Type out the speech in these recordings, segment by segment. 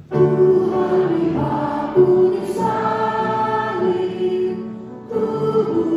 Tuhan di batu salib, tubuh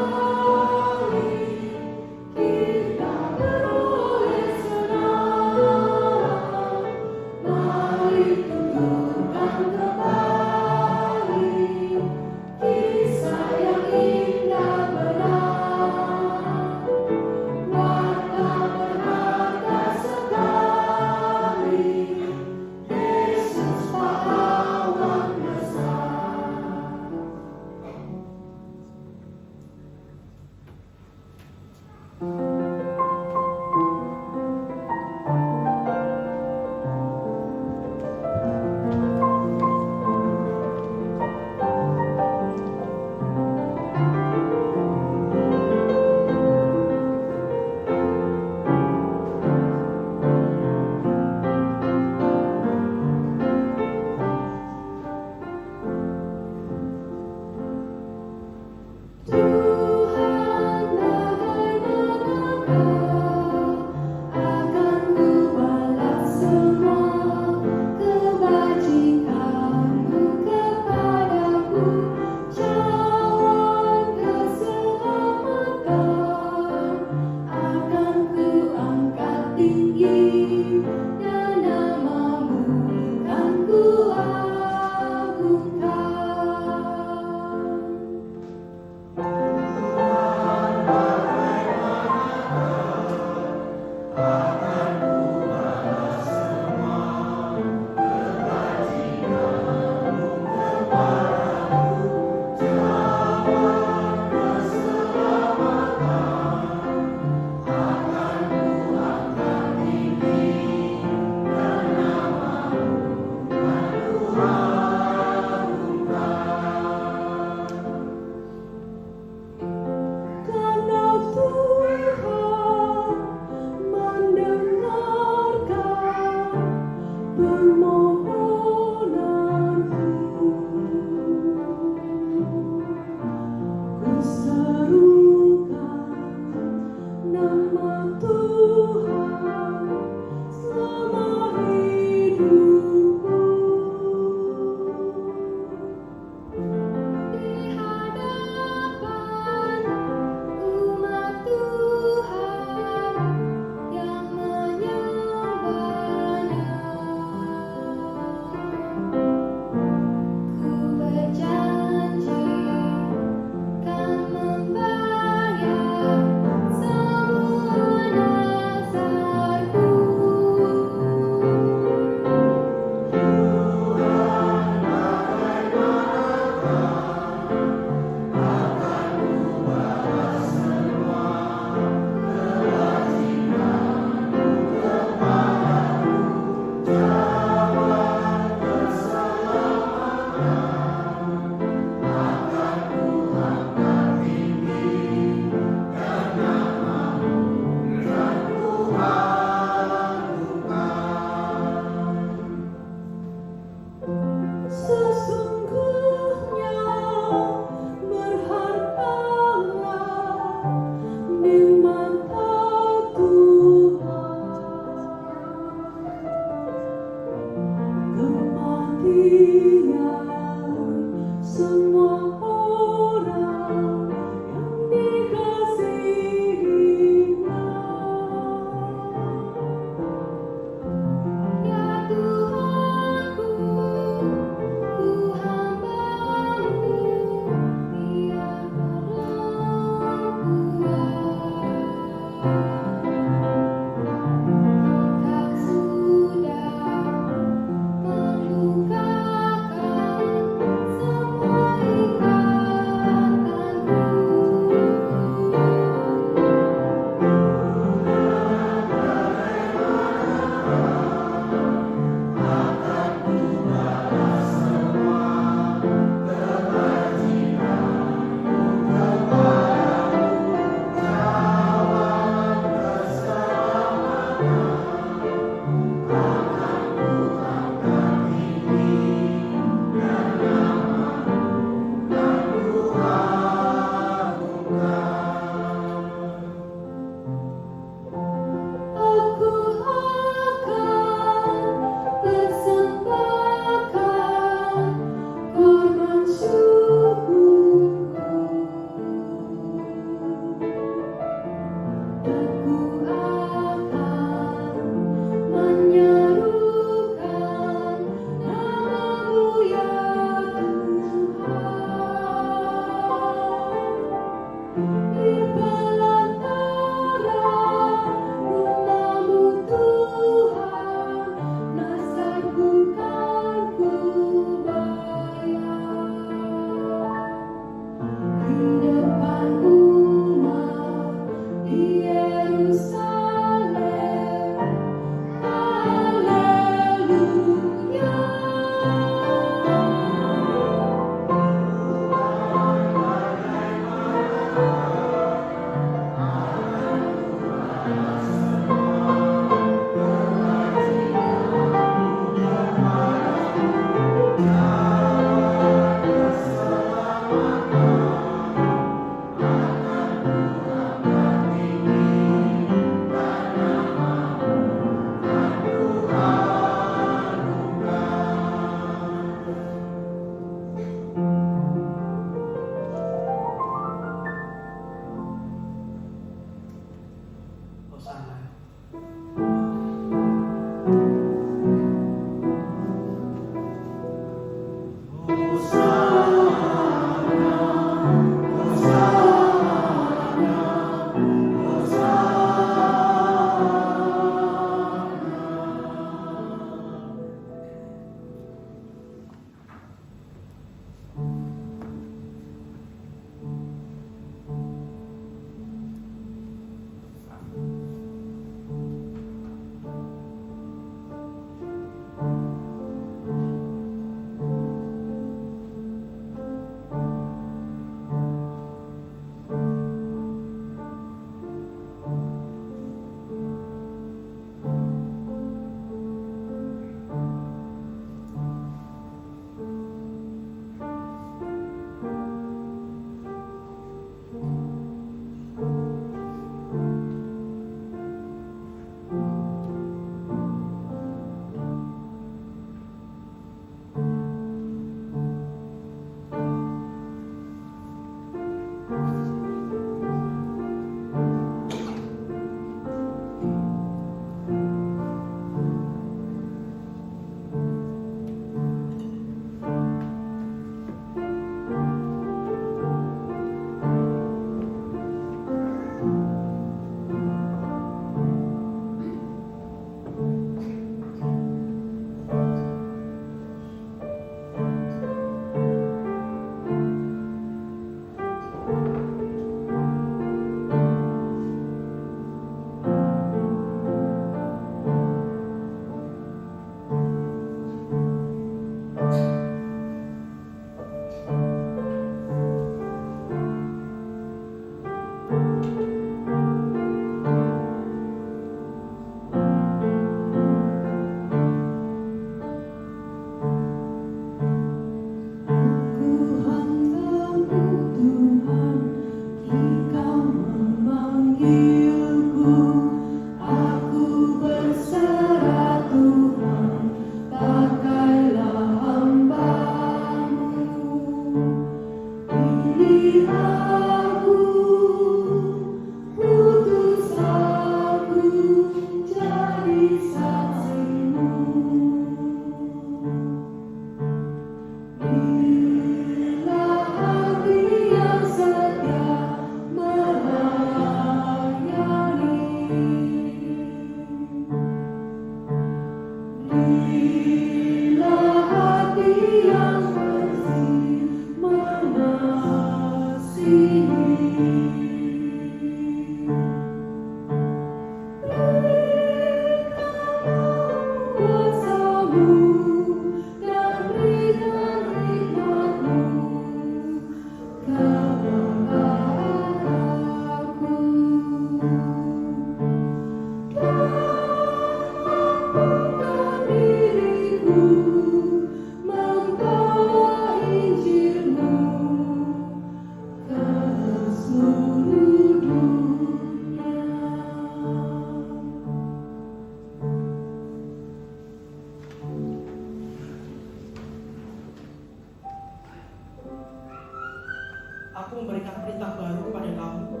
Aku memberikan perintah baru kepada kamu,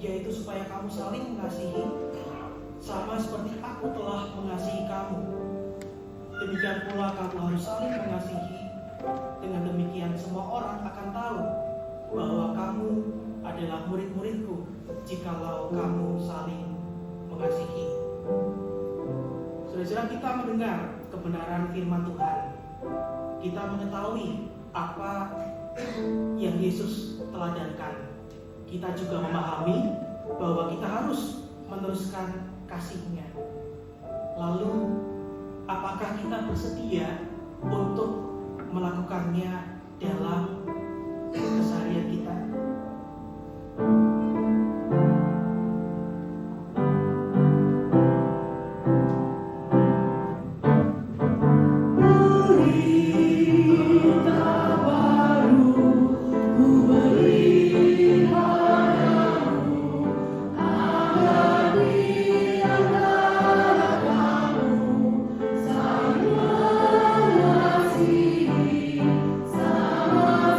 yaitu supaya kamu saling mengasihi, sama seperti aku telah mengasihi kamu. Demikian pula kamu harus saling mengasihi. Dengan demikian semua orang akan tahu bahwa kamu adalah murid-muridku, jikalau kamu saling mengasihi. Saudara-saudara, kita mendengar kebenaran firman Tuhan. Kita mengetahui apa yang Yesus telah teladankan. Kita juga memahami bahwa kita harus meneruskan kasih-Nya. Lalu, apakah kita bersedia untuk melakukannya dalam keseharian kita? Sama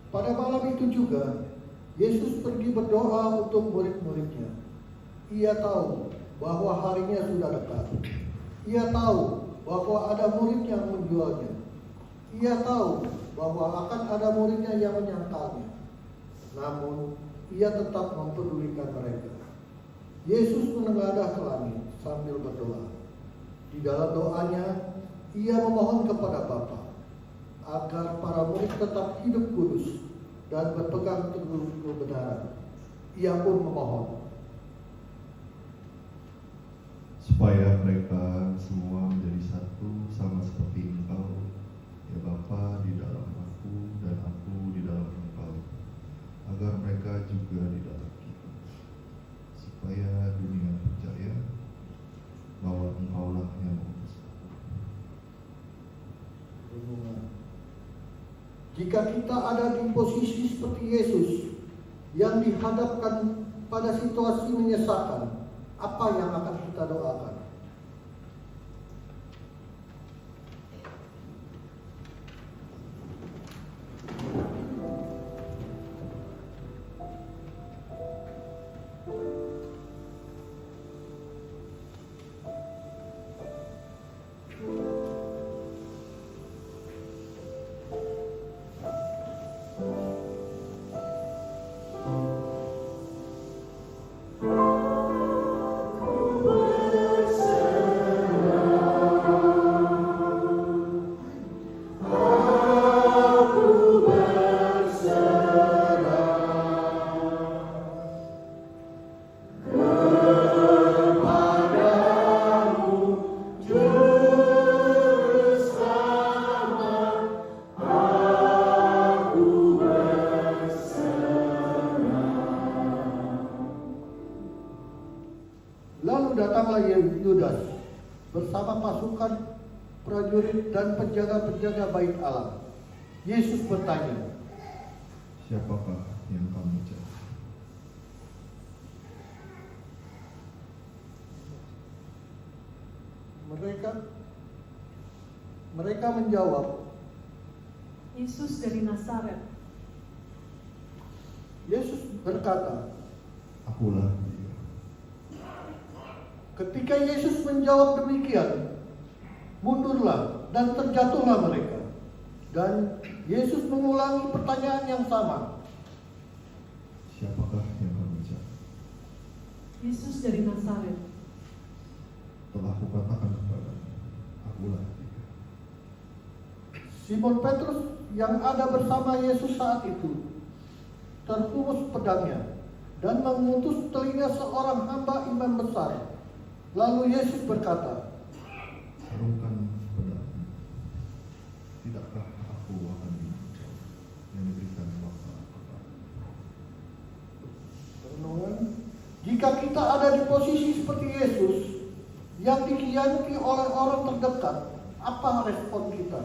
Pada malam itu juga, Yesus pergi berdoa untuk murid-muridnya. Ia tahu bahwa harinya sudah dekat. Ia tahu bahwa ada murid yang menjualnya. Ia tahu bahwa akan ada muridnya yang menyangkalnya. Namun, ia tetap mempedulikan mereka. Yesus menengadah ke langit sambil berdoa. Di dalam doanya, ia memohon kepada Bapa agar para murid tetap hidup kudus dan berpegang teguh kebenaran. Ia pun memohon supaya mereka semua menjadi satu sama seperti Engkau, ya Bapa, di dalam Aku dan Aku di dalam Engkau, agar mereka juga di dalam kita, supaya dunia percaya bahwa Engkaulah yang mengutus Aku. Jika kita ada di posisi seperti Yesus yang dihadapkan pada situasi menyesakan, apa yang akan kita doakan? Lalu datanglah Yudas bersama pasukan prajurit dan penjaga-penjaga bait Allah. Yesus bertanya, Siapakah yang kamu cari? Mereka menjawab, Yesus dari Nazaret. Yesus berkata, Akulah dia. ketika Yesus menjawab demikian, mundurlah dan terjatuhlah mereka. Dan Yesus mengulangi pertanyaan yang sama. Siapakah yang kamu cari? Yesus dari Nazaret. Telah kukatakan kepadamu, akulah dia. Simon Petrus yang ada bersama Yesus saat itu terhunus pedangnya dan mengutus telinga seorang hamba imam besar. Lalu Yesus berkata, Sarungkan pedangmu. Tidakkah aku akan dihukum yang diberikan Bapa kepadamu? renungan, jika kita ada di posisi seperti Yesus yang dikhianati oleh orang terdekat, apa respon kita?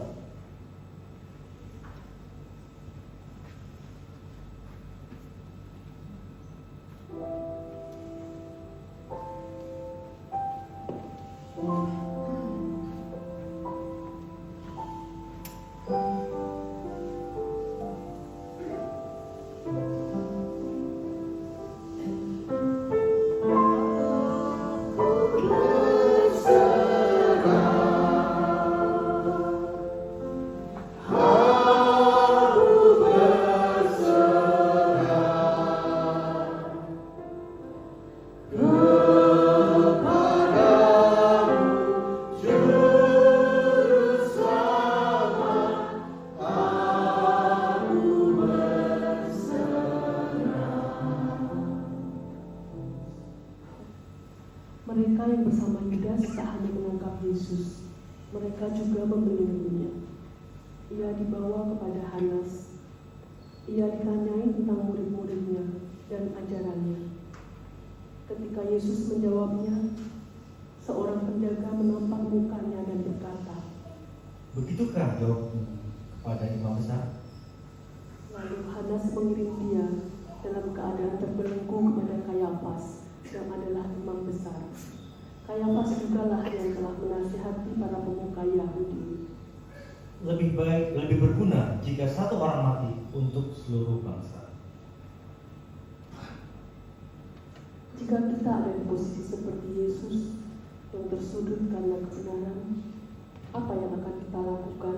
Mereka yang bersama Yudas tak hanya menangkap Yesus, mereka juga membelenggunya. Ia dibawa kepada Hanas. Ia ditanyai tentang murid-muridnya dan ajarannya. Ketika Yesus menjawabnya, seorang penjaga menampar mukanya dan berkata, Begitukah jawabmu kepada imam besar? lalu Hanas mengirim dia dalam keadaan terbelenggu kepada Kayafas yang adalah imam besar. Kayafas jugalah yang telah menasihati para pemuka Yahudi. lebih baik, lebih berguna jika satu orang mati untuk seluruh bangsa. Jika kita ada di posisi seperti Yesus yang tersudut karena kebenaran, apa yang akan kita lakukan?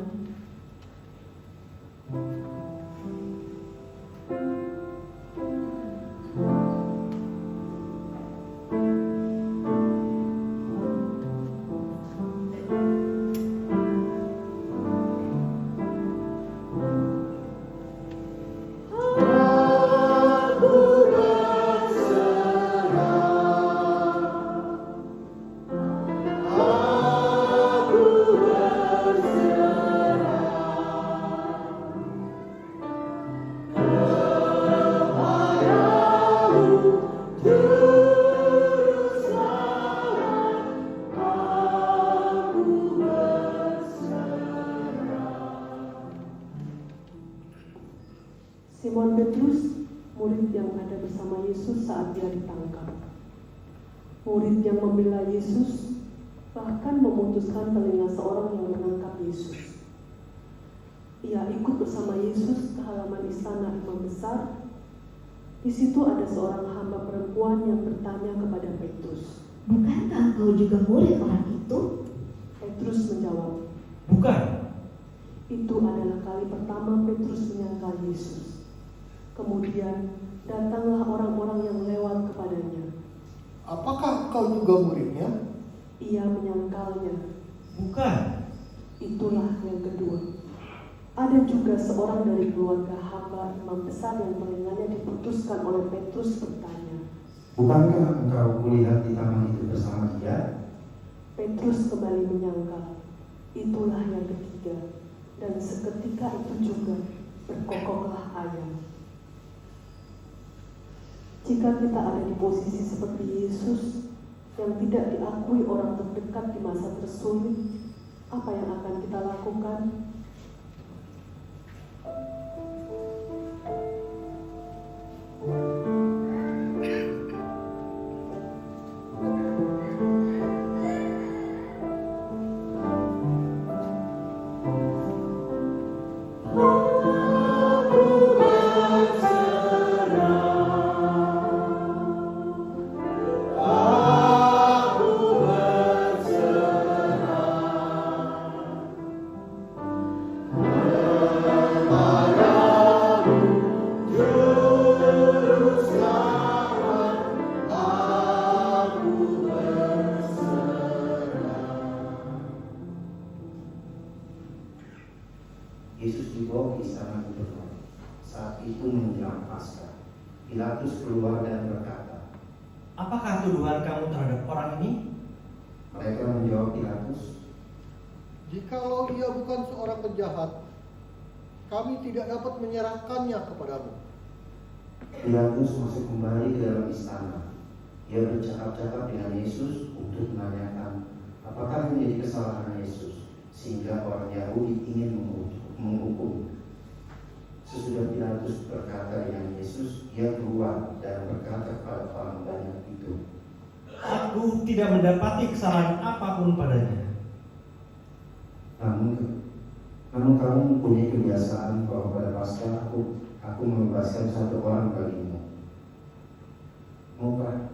Simon Petrus, murid yang ada bersama Yesus saat dia ditangkap. Murid yang membela Yesus, bahkan memutuskan telinga seorang yang menangkap Yesus. Ia ikut bersama Yesus ke halaman istana imam besar. Di situ ada seorang hamba perempuan yang bertanya kepada Petrus, "Bukankah engkau juga murid orang itu?" Petrus menjawab, Bukan. itu adalah kali pertama Petrus menyangkal Yesus. Kemudian datanglah orang-orang yang lewat kepadanya. Apakah kau juga muridnya? Ia menyangkalnya. Bukan. Itulah yang kedua. Ada juga seorang dari keluarga hamba imam besar yang telinganya diputuskan oleh Petrus bertanya. "Bukankah engkau kulihat di taman itu bersama dia?" Petrus kembali menyangkal. Itulah yang ketiga. Dan seketika itu juga berkokoklah ayam. Jika kita ada di posisi seperti Yesus yang tidak diakui orang terdekat di masa tersulit, apa yang akan kita lakukan? Yesus dibawa ke istana gubernur. Saat itu menjelang Paskah. Pilatus keluar dan berkata, Apakah tuduhan kamu terhadap orang ini? Mereka menjawab Pilatus, Jikalau ia bukan seorang penjahat, kami tidak dapat menyerahkannya kepadamu. Pilatus masuk kembali ke dalam istana. Ia bercakap-cakap dengan Yesus untuk menanyakan apakah menjadi kesalahan Yesus sehingga orang Yahudi ingin menghukum. Sesudah Pilatus berkata dengan Yesus, ia keluar dan berkata kepada orang banyak itu, Aku tidak mendapati kesalahan apapun padanya. Namun kamu mempunyai kebiasaan bahwa pada Paskah aku membebaskan satu orang bagimu. Maukah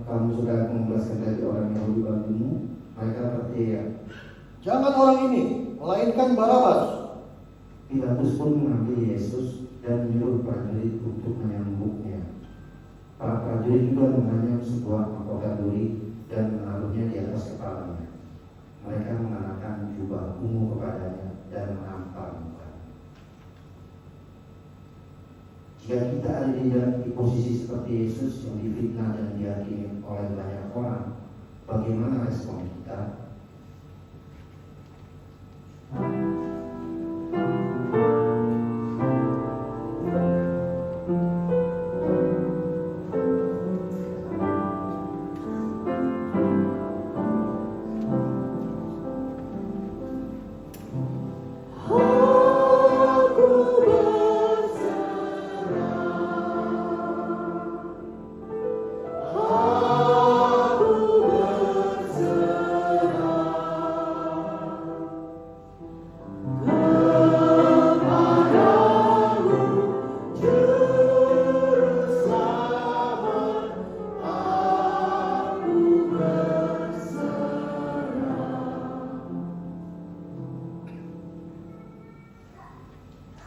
kamu sudah membebaskan dari orang Yahudi bagimu? Mereka berteriak. Jangan orang ini, melainkan Barabas. Pilatus pun mengambil Yesus dan menyuruh prajurit untuk menyambutnya. Para prajurit juga menanyam sebuah mahkota duri dan menaruhnya di atas kepalanya. Mereka mengenakan jubah ungu kepadanya dan menampar muka. Jika kita ada di posisi seperti Yesus yang difitnah dan diyakini oleh banyak orang, bagaimana respon kita?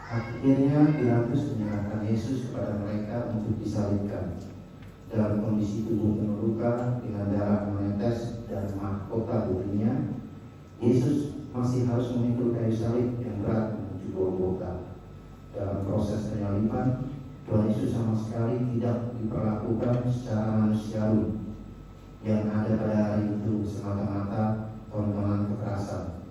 Akhirnya Pilatus menyerahkan Yesus kepada mereka untuk disalibkan. Dalam kondisi tubuh penuh luka dengan darah menetes dan mahkota durinya, Yesus masih harus memikul kayu salib yang berat menuju Golgota. Dalam proses penyaliban, Tuhan Yesus sama sekali tidak diperlakukan secara manusiawi. Yang ada pada hari itu semata-mata tontonan kekerasan.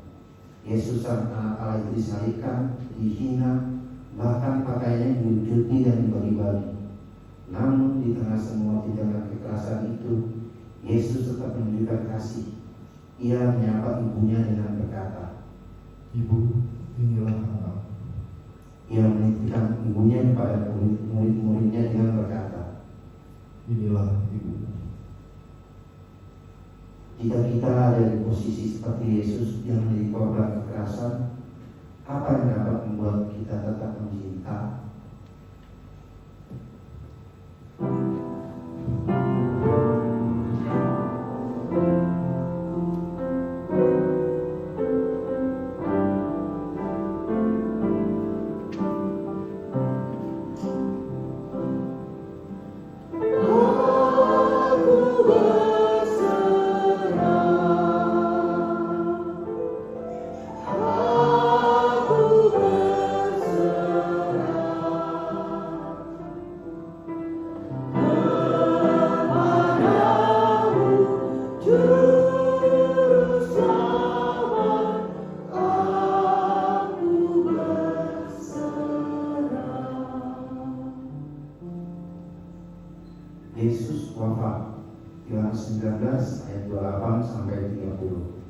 Yesus sang anak Allah itu disalibkan, dihina, bahkan pakaiannya dilucuti dan dibagi-bagi. Namun di tengah semua tindakan kekerasan itu, Yesus tetap menunjukkan kasih. Ia menyapa ibunya dengan berkata, Ibu, inilah anak. ia menitipkan ibunya kepada murid-muridnya dengan berkata, Inilah ibu. jika kita ada di posisi seperti Yesus yang menjadi korban kekerasan, apa yang dapat membuat kita tetap mencinta? Yesus wafat. Yohanes 19 ayat 28 sampai 30.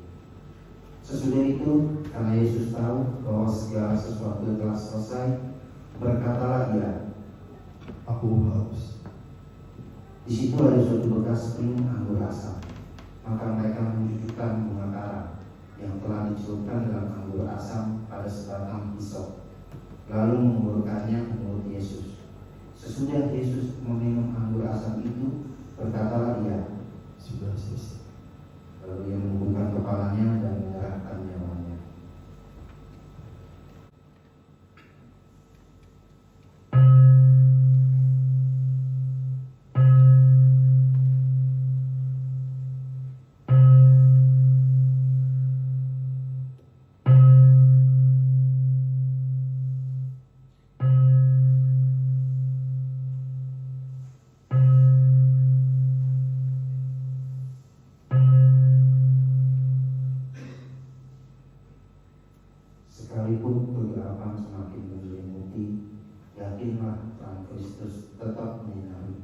Sesudah itu, karena Yesus tahu bahwa segala sesuatu telah selesai, berkatalah ia, Aku haus. di situ ada suatu bekas piring anggur asam. Maka mereka menunjukkan bunga kara yang telah dicelupkan dalam anggur asam pada sebatang pisau, lalu menguburkannya ke mulut Yesus. Sesudah Yesus meminum anggur asam itu, berkatalah ia, Sudah selesai. lalu ia menundukkan kepalanya dan menyerahkan nyawanya. Sekalipun kegelapan semakin menyelimuti, yakinlah terang Kristus tetap menyinari.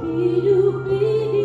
Hidup ini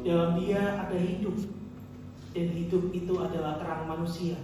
Dalam Dia ada hidup, dan hidup itu adalah terang manusia.